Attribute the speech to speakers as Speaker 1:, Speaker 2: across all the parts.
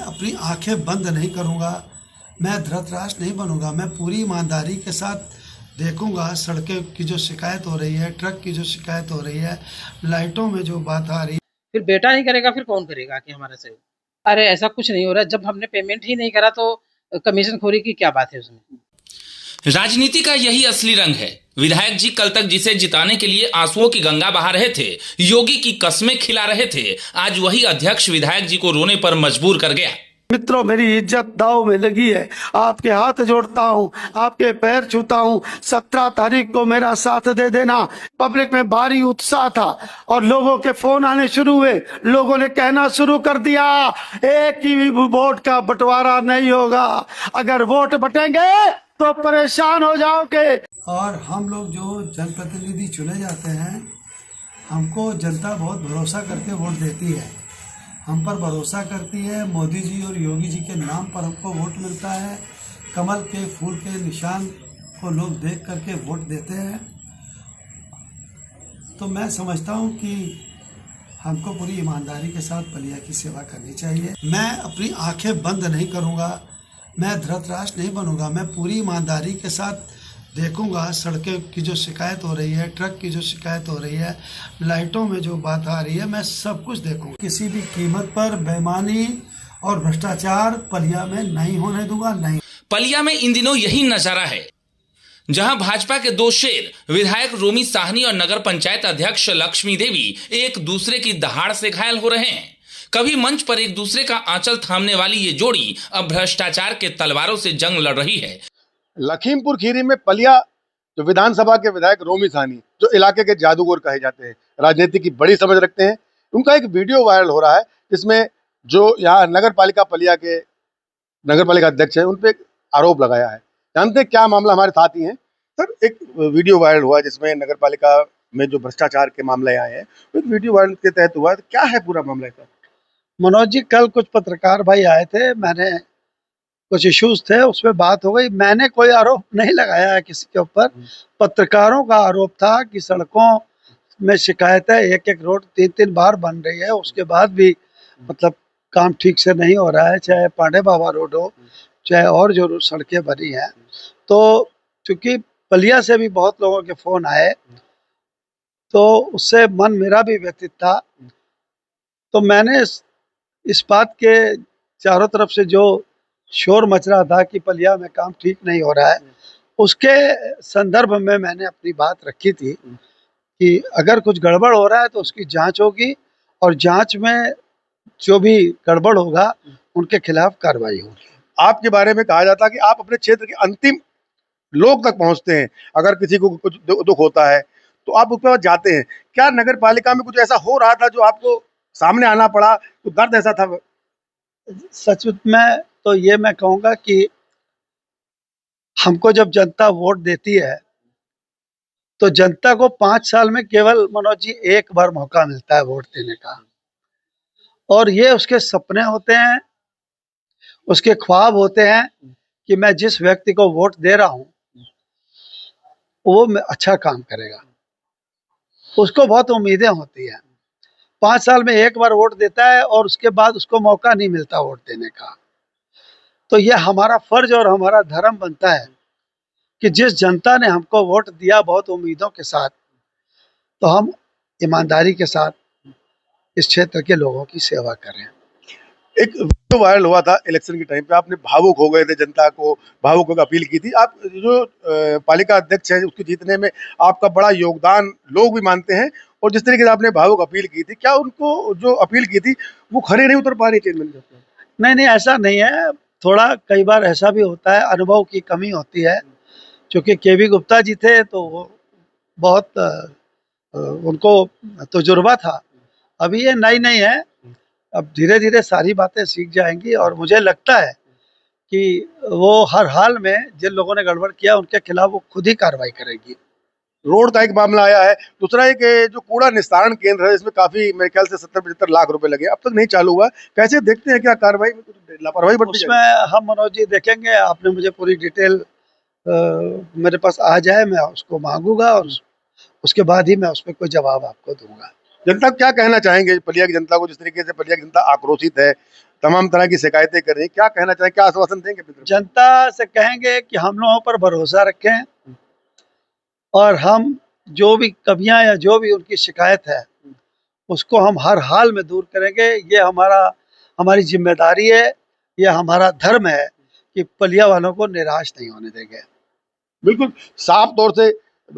Speaker 1: अपनी आंखें बंद नहीं करूंगा, मैं धृतराष्ट्र नहीं बनूंगा। मैं पूरी ईमानदारी के साथ देखूंगा सड़कें की जो शिकायत हो रही है, ट्रक की जो शिकायत हो रही है, लाइटों में जो बात आ रही है।
Speaker 2: फिर बेटा नहीं करेगा फिर कौन करेगा कि हमारे से? अरे ऐसा कुछ नहीं हो रहा, जब हमने पेमेंट ही नहीं करा तो कमीशन खोरी की क्या बात है उसमें?
Speaker 3: राजनीति का यही असली रंग है। विधायक जी कल तक जिसे जिताने के लिए आंसुओं की गंगा बहा रहे थे, योगी की कस्में खिला रहे थे, आज वही अध्यक्ष विधायक जी को रोने पर मजबूर कर गया।
Speaker 1: मित्रों, मेरी इज्जत दांव में लगी है। आपके हाथ जोड़ता हूँ, आपके पैर छूता हूँ। 17 तारीख को मेरा साथ दे देना। पब्लिक में भारी उत्साह था और लोगों के फोन आने शुरू हुए। लोगों ने कहना शुरू कर दिया, एक ही वोट का बंटवारा नहीं होगा, अगर वोट बटेंगे तो परेशान हो जाओगे। और हम लोग जो जनप्रतिनिधि चुने जाते हैं, हमको जनता बहुत भरोसा करके वोट देती है, हम पर भरोसा करती है। मोदी जी और योगी जी के नाम पर हमको वोट मिलता है। कमल के फूल के निशान को लोग देख करके वोट देते हैं। तो मैं समझता हूँ कि हमको पूरी ईमानदारी के साथ पलिया की सेवा करनी चाहिए। मैं अपनी आंखें बंद नहीं करूँगा, मैं धृतराष्ट्र नहीं बनूंगा। मैं पूरी ईमानदारी के साथ देखूंगा सड़कें की जो शिकायत हो रही है, ट्रक की जो शिकायत हो रही है, लाइटों में जो बात आ रही है, मैं सब कुछ देखूंगा। किसी भी कीमत पर बेईमानी और भ्रष्टाचार पलिया में नहीं होने दूंगा। नहीं,
Speaker 3: पलिया में इन दिनों यही नजारा है, जहां भाजपा के दो शेर विधायक रोमी साहनी और नगर पंचायत अध्यक्ष लक्ष्मी देवी एक दूसरे की दहाड़ से घायल हो रहे हैं। कभी मंच पर एक दूसरे का आंचल थामने वाली ये जोड़ी अब भ्रष्टाचार के तलवारों से जंग लड़ रही है।
Speaker 4: लखीमपुर खीरी में पलिया जो विधानसभा के विधायक रोमी साहनी, जो इलाके के जादूगर कहे जाते हैं, राजनीति की बड़ी समझ रखते हैं, उनका एक वीडियो वायरल हो रहा है जिसमें जो यहाँ नगर पालिका पलिया के नगर पालिका अध्यक्ष है, उन पे आरोप लगाया है। जानते हैं क्या मामला? हमारे साथ ही हैं सर। एक वीडियो वायरल हुआ जिसमें नगर पालिका में जो भ्रष्टाचार के मामले आए हैं, एक वीडियो वायरल के तहत हुआ। क्या है पूरा मामला इसका?
Speaker 1: मनोज जी, कल कुछ पत्रकार भाई आए थे, मैंने कुछ इश्यूज थे, उसमें बात हो गई। मैंने कोई आरोप नहीं लगाया है किसी के ऊपर। पत्रकारों का आरोप था कि सड़कों में शिकायत है, एक एक रोड 3-3 बार बन रही है, उसके बाद भी मतलब काम ठीक से नहीं हो रहा है, चाहे पांडे बाबा रोड हो, चाहे और जो सड़कें बनी हैं। तो चूंकि पलिया से भी बहुत लोगों के फोन आए, तो उससे मन मेरा भी व्यथित था। तो मैंने इस बात के चारों तरफ से जो शोर मच रहा था कि पलिया में काम ठीक नहीं हो रहा है, उसके संदर्भ में मैंने अपनी बात रखी थी कि अगर कुछ गड़बड़ हो रहा है तो उसकी जांच होगी और जांच में जो भी गड़बड़ होगा उनके खिलाफ कार्रवाई होगी।
Speaker 4: आपके बारे में कहा जाता है कि आप अपने क्षेत्र के अंतिम लोग तक पहुंचते हैं। अगर किसी को कुछ दुख होता है तो आप उसके पास जाते हैं। क्या नगर पालिका में कुछ ऐसा हो रहा था जो आपको सामने आना पड़ा, तो दर्द ऐसा था?
Speaker 1: सच में तो ये मैं कहूँगा कि हमको जब जनता वोट देती है तो जनता को 5 साल में केवल मनोज जी एक बार मौका मिलता है वोट देने का, और ये उसके सपने होते हैं, उसके ख्वाब होते हैं कि मैं जिस व्यक्ति को वोट दे रहा हूँ वो अच्छा काम करेगा। उसको बहुत उम्मीदें होती हैं। 5 साल में एक बार वोट देता है और उसके बाद उसको मौका नहीं मिलता वोट देने का। तो ये हमारा फर्ज और हमारा धर्म बनता है कि जिस जनता ने हमको वोट दिया बहुत उम्मीदों के साथ, तो हम ईमानदारी के साथ इस क्षेत्र के लोगों की सेवा करें।
Speaker 4: एक वीडियो वायरल हुआ था इलेक्शन के टाइम पे, आपने भावुक हो गए थे, जनता को भावुक होकर अपील की थी। आप जो पालिका अध्यक्ष है उसके जीतने में आपका बड़ा योगदान लोग भी मानते हैं, और जिस तरीके से आपने भावुक अपील की थी, क्या उनको जो अपील की थी वो खरे नहीं उतर पा रही चेयरमैन?
Speaker 1: नहीं, ऐसा नहीं है। थोड़ा कई बार ऐसा भी होता है, अनुभव की कमी होती है। क्योंकि केवी गुप्ता जी थे तो वो बहुत उनको तजुर्बा था। अभी ये नई है, अब धीरे धीरे सारी बातें सीख जाएंगी और मुझे लगता है कि वो हर हाल में जिन लोगों ने गड़बड़ किया उनके खिलाफ वो खुद ही कार्रवाई करेगी।
Speaker 4: रोड का एक मामला आया है, दूसरा एक जो कूड़ा निस्तारण केंद्र है, इसमें काफी मेरे ख्याल से 70-75 लाख रुपए लगे, अब तक नहीं चालू हुआ। कैसे देखते हैं, क्या कार्रवाई में कुछ लापरवाही बरती
Speaker 1: उसमें हम मनोज जी देखेंगे। आपने मुझे पूरी डिटेल मेरे पास आ जाए, मैं उसको मांगूंगा और उसके बाद ही मैं उस पर कोई जवाब आपको दूंगा।
Speaker 4: जनता क्या कहना चाहेंगे पलिया की जनता को, जिस तरीके से पलिया की जनता आक्रोशित है, तमाम तरह की शिकायतें कर रही हैं, क्या कहना चाहें, क्या आश्वासन देंगे?
Speaker 1: जनता से कहेंगे कि हम लोगों पर भरोसा रखें और हम जो भी कमियां या जो भी उनकी शिकायत है उसको हम हर हाल में दूर करेंगे। ये हमारी जिम्मेदारी है, ये हमारा धर्म है कि पलिया वालों को निराश नहीं होने देंगे।
Speaker 4: बिल्कुल साफ तौर से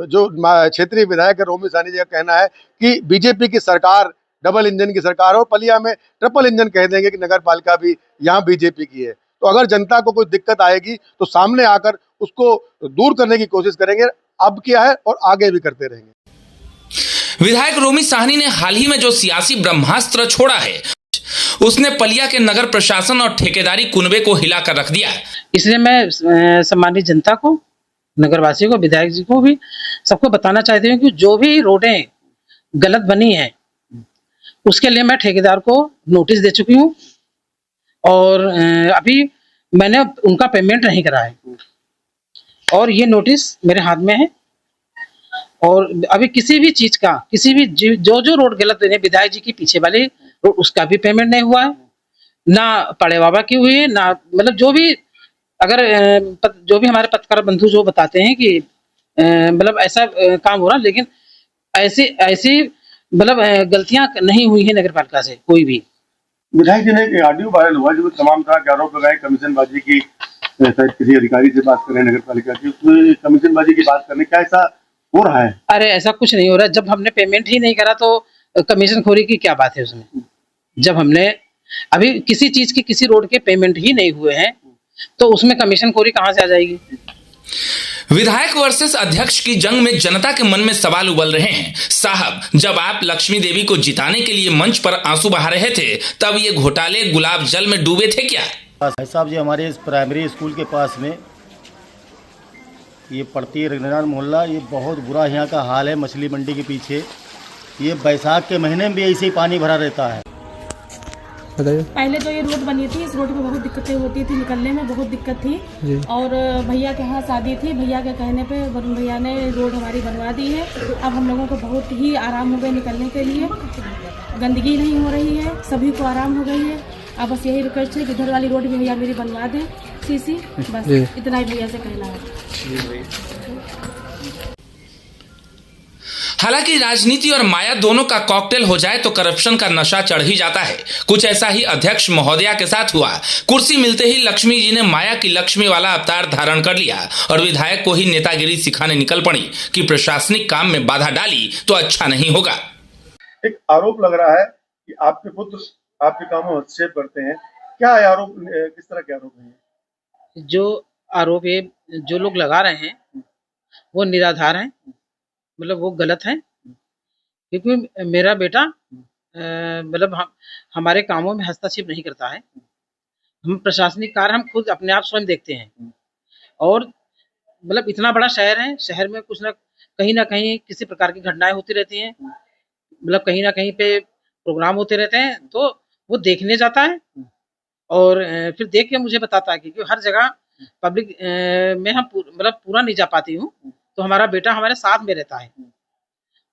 Speaker 4: जो क्षेत्रीय विधायक रोमी साहनी जी का कहना है कि बीजेपी की सरकार डबल इंजन की सरकार है और पलिया में ट्रिपल इंजन कह देंगे कि नगर पालिका भी यहाँ बीजेपी की है। तो अगर जनता को कोई दिक्कत आएगी तो सामने आकर उसको दूर करने की कोशिश करेंगे। अब किया है और आगे भी करते रहेंगे।
Speaker 3: विधायक रोमी साहनी ने हाल ही में जो सियासी ब्रह्मास्त्र छोड़ा है उसने पलिया के नगर प्रशासन और ठेकेदारी कुनबे को हिलाकर रख दिया है।
Speaker 2: इसलिए मैं सम्मानित जनता को, नगरवासियों को, विधायक जी को भी सबको बताना चाहती हूँ कि जो भी रोडें गलत बनी हैं उसके लिए मैं ठेकेदार को नोटिस दे चुकी हूँ और अभी मैंने उनका पेमेंट नहीं करा है और ये नोटिस मेरे हाथ में है। और अभी किसी भी चीज का, किसी भी जो रोड गलत बने, विधायक जी की पीछे वाली रोड, उसका भी पेमेंट नहीं हुआ है, ना पड़े बाबा की हुई है, ना मतलब जो भी अगर जो भी हमारे पत्रकार बंधु जो बताते हैं कि मतलब ऐसा काम हो रहा, लेकिन ऐसी मतलब गलतियां नहीं हुई है नगर पालिका से कोई भी।
Speaker 4: विधायक जी ने एक ऑडियो वायरल हुआ जिसमें तमाम तरह के आरोप लगाए कमीशनबाजी की, शायद किसी अधिकारी से बात करें नगर पालिका की, उसमें कमीशनबाजी की बात करने, क्या ऐसा हो रहा है?
Speaker 2: अरे ऐसा कुछ नहीं हो रहा है। जब हमने पेमेंट ही नहीं करा तो कमीशन खोरी की क्या बात है उसमें? जब हमने अभी किसी चीज की, किसी रोड के पेमेंट ही नहीं हुए हैं तो उसमें कमीशन खोरी कहाँ से आ जाएगी?
Speaker 3: विधायक वर्सेस अध्यक्ष की जंग में जनता के मन में सवाल उबल रहे हैं। साहब, जब आप लक्ष्मी देवी को जिताने के लिए मंच पर आंसू बहा रहे थे तब ये घोटाले गुलाब जल में डूबे थे क्या?
Speaker 5: भाई साहब जी, हमारे इस प्राइमरी स्कूल के पास में ये पड़ती है रंगनाथ मोहल्ला, ये बहुत बुरा यहाँ का हाल है। मछली मंडी के पीछे ये बैसाख के महीने में भी ऐसे ही पानी भरा रहता है।
Speaker 6: पहले तो ये रोड बनी थी, इस रोड पे बहुत दिक्कतें होती थी, निकलने में बहुत दिक्कत थी और भैया के यहाँ शादी थी, भैया के कहने पे वरुण भैया ने रोड हमारी बनवा दी है। अब हम लोगों को बहुत ही आराम हो गए निकलने के लिए, गंदगी नहीं हो रही है, सभी को आराम हो गई है। अब बस यही रिक्वेस्ट है कि इधर वाली रोड भी भैया मेरी बनवा दें सीसी, बस इतना ही भैया से कहना है।
Speaker 3: हालांकि राजनीति और माया दोनों का कॉकटेल हो जाए तो करप्शन का नशा चढ़ ही जाता है। कुछ ऐसा ही अध्यक्ष महोदया के साथ हुआ। कुर्सी मिलते ही लक्ष्मी जी ने माया की लक्ष्मी वाला अवतार धारण कर लिया और विधायक को ही नेतागिरी सिखाने निकल पड़ी कि प्रशासनिक काम में बाधा डाली तो अच्छा नहीं होगा।
Speaker 4: एक आरोप लग रहा है कि आपके पुत्र आपके कामों में हस्तक्षेप करते हैं, क्या है आरोप, किस तरह के आरोप हैं?
Speaker 2: जो आरोप ये जो लोग लगा रहे हैं वो निराधार हैं, मतलब वो गलत है। क्योंकि मेरा बेटा मतलब हमारे कामों में हस्तक्षेप नहीं करता है। हम प्रशासनिक कार्य हम खुद अपने आप स्वयं देखते हैं और मतलब इतना बड़ा शहर है, शहर में कुछ ना कहीं किसी प्रकार की घटनाएं होती रहती हैं, मतलब कहीं ना कहीं पे प्रोग्राम होते रहते हैं, तो वो देखने जाता है और फिर देख के मुझे बताता है। क्योंकि हर जगह पब्लिक में हम मतलब पूरा नहीं जा पाती हूँ, तो हमारा बेटा हमारे साथ में रहता है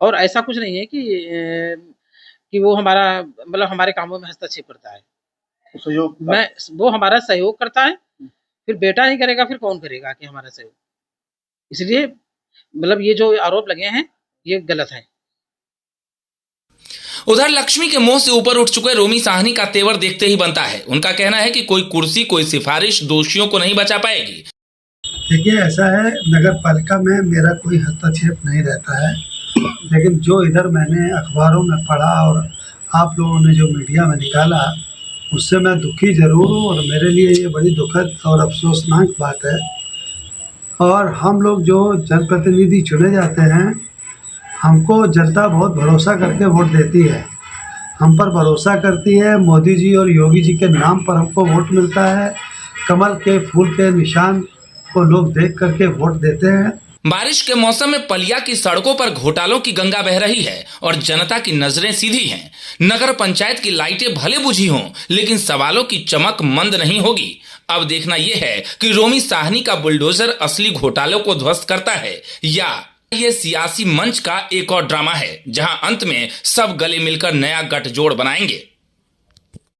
Speaker 2: और ऐसा कुछ नहीं है कि वो हमारा मतलब हमारे कामों में हस्तक्षेप करता है। सहयोग वो हमारा सहयोग करता है, फिर बेटा नहीं करेगा फिर कौन करेगा कि हमारा सहयोग। इसलिए मतलब ये जो आरोप लगे हैं ये गलत है।
Speaker 3: उधर लक्ष्मी के मुंह से ऊपर उठ चुके रोमी साहनी का तेवर देखते ही बनता है। उनका कहना है कि कोई कुर्सी, कोई सिफारिश दोषियों को नहीं बचा पाएगी।
Speaker 1: देखिए, ऐसा है, नगर पालिका में मेरा कोई हस्तक्षेप नहीं रहता है, लेकिन जो इधर मैंने अखबारों में पढ़ा और आप लोगों ने जो मीडिया में निकाला उससे मैं दुखी जरूर हूँ और मेरे लिए ये बड़ी दुखद और अफसोसनाक बात है। और हम लोग जो जनप्रतिनिधि चुने जाते हैं, हमको जनता बहुत भरोसा करके वोट देती है, हम पर भरोसा करती है। मोदी जी और योगी जी के नाम पर हमको वोट मिलता है। कमल के फूल के निशान को लोग देख करके वोट देते हैं।
Speaker 3: बारिश के मौसम में पलिया की सड़कों पर घोटालों की गंगा बह रही है और जनता की नजरें सीधी हैं। नगर पंचायत की लाइटें भले बुझी हों, लेकिन सवालों की चमक मंद नहीं होगी। अब देखना यह है कि रोमी साहनी का बुलडोजर असली घोटालों को ध्वस्त करता है या ये सियासी मंच का एक और ड्रामा है जहां अंत में सब गले मिलकर नया गठजोड़ बनाएंगे।